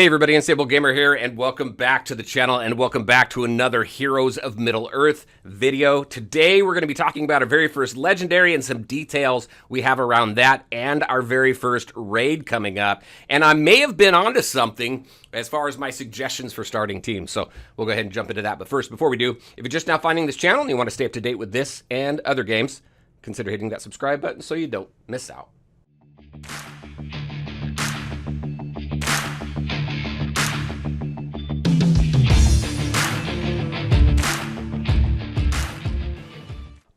Hey everybody, Unstable Gamer here, and welcome back to the channel, and welcome back to another Heroes of Middle-earth video. Today we're going to be talking about our very first legendary and some details we have around that, and our very first raid coming up. And I may have been onto something as far as my suggestions for starting teams, so we'll go ahead and jump into that. But first, before we do, if you're just now finding this channel and you want to stay up to date with this and other games, consider hitting that subscribe button so you don't miss out.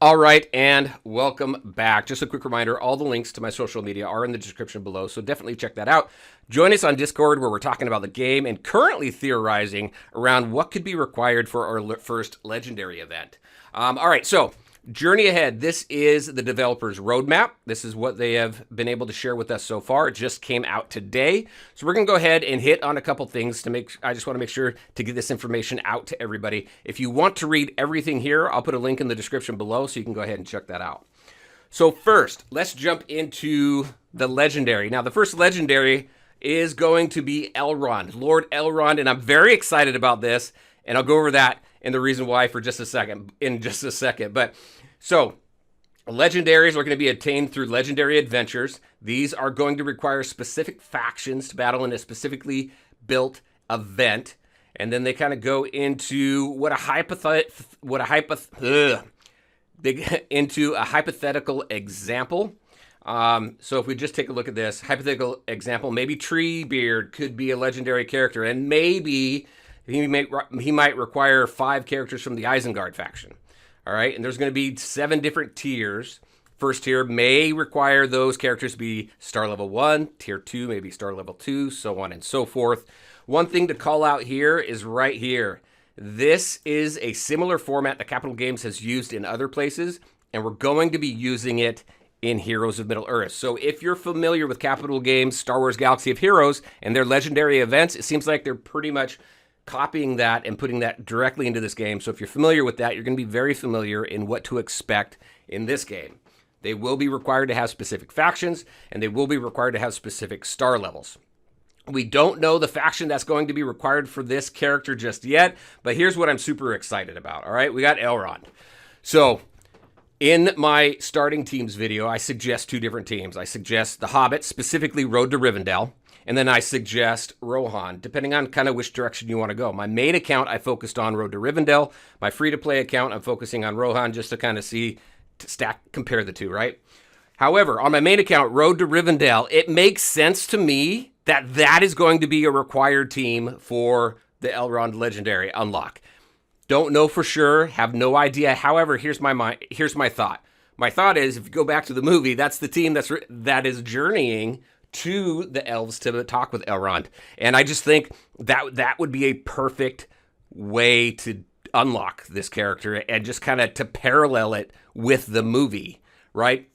All right, and welcome back. Just a quick reminder, all the links to my social media are in the description below, so definitely check that out. Join us on Discord where we're talking about the game and currently theorizing around what could be required for our first legendary event. All right, so journey ahead. This is the developer's roadmap. This is what they have been able to share with us so far. It just came out today. So we're going to go ahead and hit on a couple things to make, I just want to make sure to get this information out to everybody. If you want to read everything here, I'll put a link in the description below so you can go ahead and check that out. So first, let's jump into the legendary. Now, the first legendary is going to be Elrond, Lord Elrond, and I'm very excited about this, and I'll go over that and the reason why for just a second, But so legendaries are going to be obtained through legendary adventures. These are going to require specific factions to battle in a specifically built event. And then they kind of go into they get into a hypothetical example. So if we just take a look at this hypothetical example, maybe Treebeard could be a legendary character, and maybe he might require 5 characters from the Isengard faction. All right, and there's going to be 7 different tiers. First tier may require those characters to be star level 1, tier 2 maybe star level 2, so on and so forth. One thing to call out here is right here. This is a similar format that Capital Games has used in other places, and we're going to be using it in Heroes of Middle-earth. So if you're familiar with Capital Games' Star Wars Galaxy of Heroes and their legendary events, it seems like they're pretty much copying that and putting that directly into this game. So if you're familiar with that, you're going to be very familiar in what to expect in this game. They will be required to have specific factions, and they will be required to have specific star levels. We don't know the faction that's going to be required for this character just yet, but here's what I'm super excited about. All right, we got Elrond. So in my starting teams video, I suggest 2 different teams. I suggest the Hobbit, specifically Road to Rivendell. And then I suggest Rohan, depending on kind of which direction you want to go. My main account, I focused on Road to Rivendell. My free-to-play account, I'm focusing on Rohan just to kind of see, compare the two, right? However, on my main account, Road to Rivendell, it makes sense to me that that is going to be a required team for the Elrond Legendary unlock. Don't know for sure, have no idea. However, here's my thought. My thought is, if you go back to the movie, that's the team that is journeying to the elves to talk with Elrond. And I just think that would be a perfect way to unlock this character and just kind of to parallel it with the movie, right?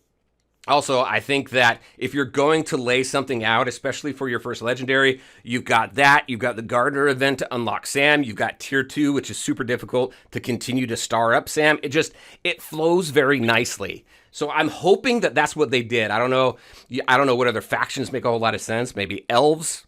Also, I think that if you're going to lay something out, especially for your first legendary, you've got that. You've got the Gardener event to unlock Sam. You've got tier 2, which is super difficult to continue to star up Sam. It flows very nicely. So I'm hoping that that's what they did. I don't know what other factions make a whole lot of sense. Maybe elves,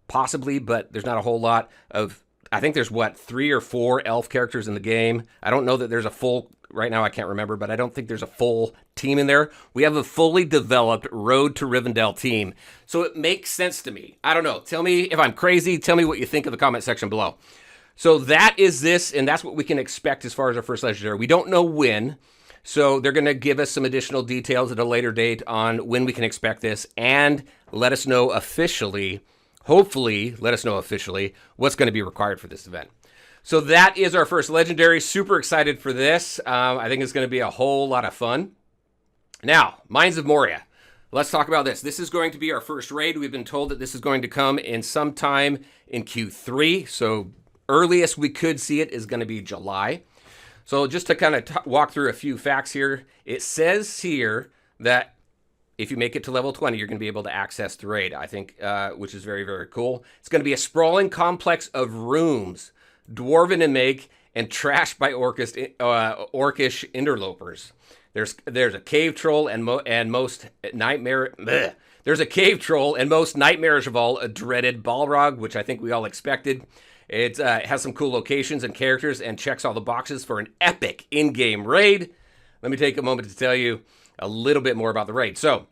possibly, but there's not a whole lot of, I think there's 3 or 4 elf characters in the game. I don't know that there's a full, right now I can't remember, but I don't think there's a full team in there. We have a fully developed Road to Rivendell team. So it makes sense to me. I don't know. Tell me if I'm crazy. Tell me what you think in the comment section below. So that is this, and that's what we can expect as far as our first legendary. We don't know when. So they're going to give us some additional details at a later date on when we can expect this and let us know officially, hopefully let us know officially what's going to be required for this event. So that is our first legendary. Super excited for this. I think it's going to be a whole lot of fun. Now, Mines of Moria. Let's talk about this. This is going to be our first raid. We've been told that this is going to come in sometime in Q3. So earliest we could see it is going to be July. So just to kind of walk through a few facts here, it says here that if you make it to level 20, you're going to be able to access the raid, I think, which is very, very cool. It's going to be a sprawling complex of rooms, dwarven in make, and trashed by orcish interlopers. There's a cave troll and most nightmare There's a cave troll, and most nightmarish of all, a dreaded Balrog, which I think we all expected. It has some cool locations and characters and checks all the boxes for an epic in-game raid. Let me take a moment to tell you a little bit more about the raid. So,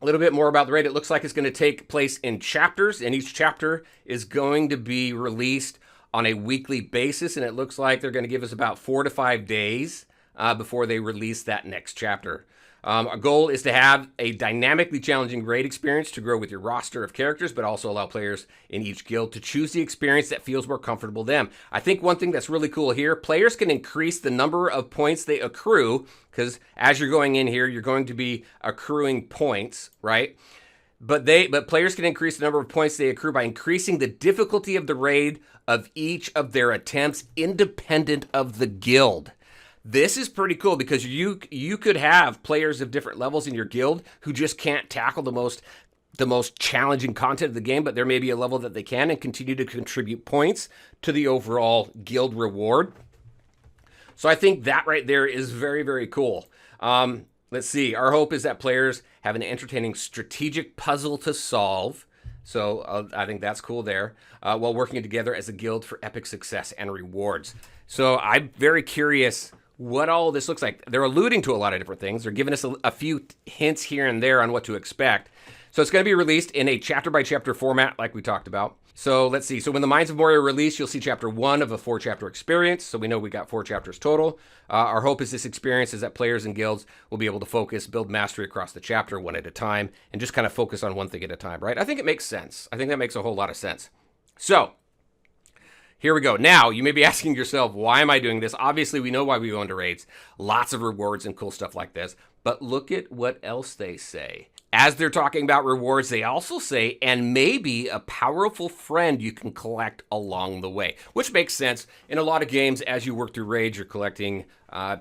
a little bit more about the raid. It looks like it's going to take place in chapters, and each chapter is going to be released on a weekly basis, and it looks like they're going to give us about 4 to 5 days before they release that next chapter. Our goal is to have a dynamically challenging raid experience to grow with your roster of characters, but also allow players in each guild to choose the experience that feels more comfortable to them. I think one thing that's really cool here, players can increase the number of points they accrue, because as you're going in here, you're going to be accruing points, right? But players can increase the number of points they accrue by increasing the difficulty of the raid of each of their attempts, independent of the guild. This is pretty cool because you could have players of different levels in your guild who just can't tackle the most challenging content of the game, but there may be a level that they can and continue to contribute points to the overall guild reward. So I think that right there is very, very cool. Let's see. Our hope is that players have an entertaining strategic puzzle to solve. So I think that's cool there, while working together as a guild for epic success and rewards. So I'm very curious what all this looks like. They're alluding to a lot of different things. They're giving us a few hints here and there on what to expect. So it's going to be released in a chapter-by-chapter format like we talked about. So let's see. So when the Mines of Moria release, you'll see chapter 1 of a 4-chapter experience. So we know we got 4 chapters total. Our hope is this experience is that players and guilds will be able to focus, build mastery across the chapter one at a time, and just kind of focus on one thing at a time, right? I think it makes sense. I think that makes a whole lot of sense. So here we go. Now, you may be asking yourself, why am I doing this? Obviously, we know why we go into raids. Lots of rewards and cool stuff like this. But look at what else they say. As they're talking about rewards, they also say, and maybe a powerful friend you can collect along the way, which makes sense. In a lot of games, as you work through raids, you're collecting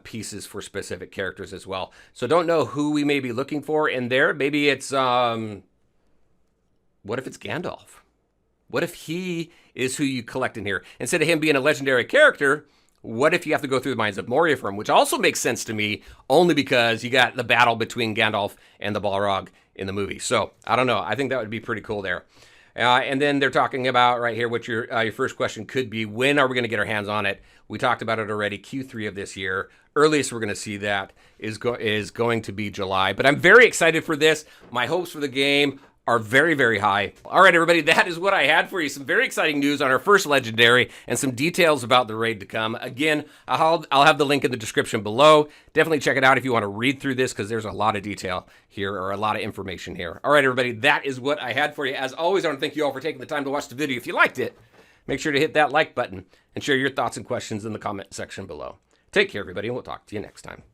pieces for specific characters as well. So don't know who we may be looking for in there. Maybe it's, what if it's Gandalf? What if he is who you collect in here? Instead of him being a legendary character, what if you have to go through the Mines of Moria for him? Which also makes sense to me, only because you got the battle between Gandalf and the Balrog in the movie. So, I don't know. I think that would be pretty cool there. And then they're talking about right here what your first question could be. When are we going to get our hands on it? We talked about it already, Q3 of this year. Earliest we're going to see that is going to be July. But I'm very excited for this. My hopes for the game are very, very high. All right, everybody, that is what I had for you. Some very exciting news on our first Legendary and some details about the raid to come. Again, I'll have the link in the description below. Definitely check it out if you want to read through this, because there's a lot of detail here, or a lot of information here. All right, everybody, that is what I had for you. As always, I want to thank you all for taking the time to watch the video. If you liked it, make sure to hit that like button and share your thoughts and questions in the comment section below. Take care, everybody, and we'll talk to you next time.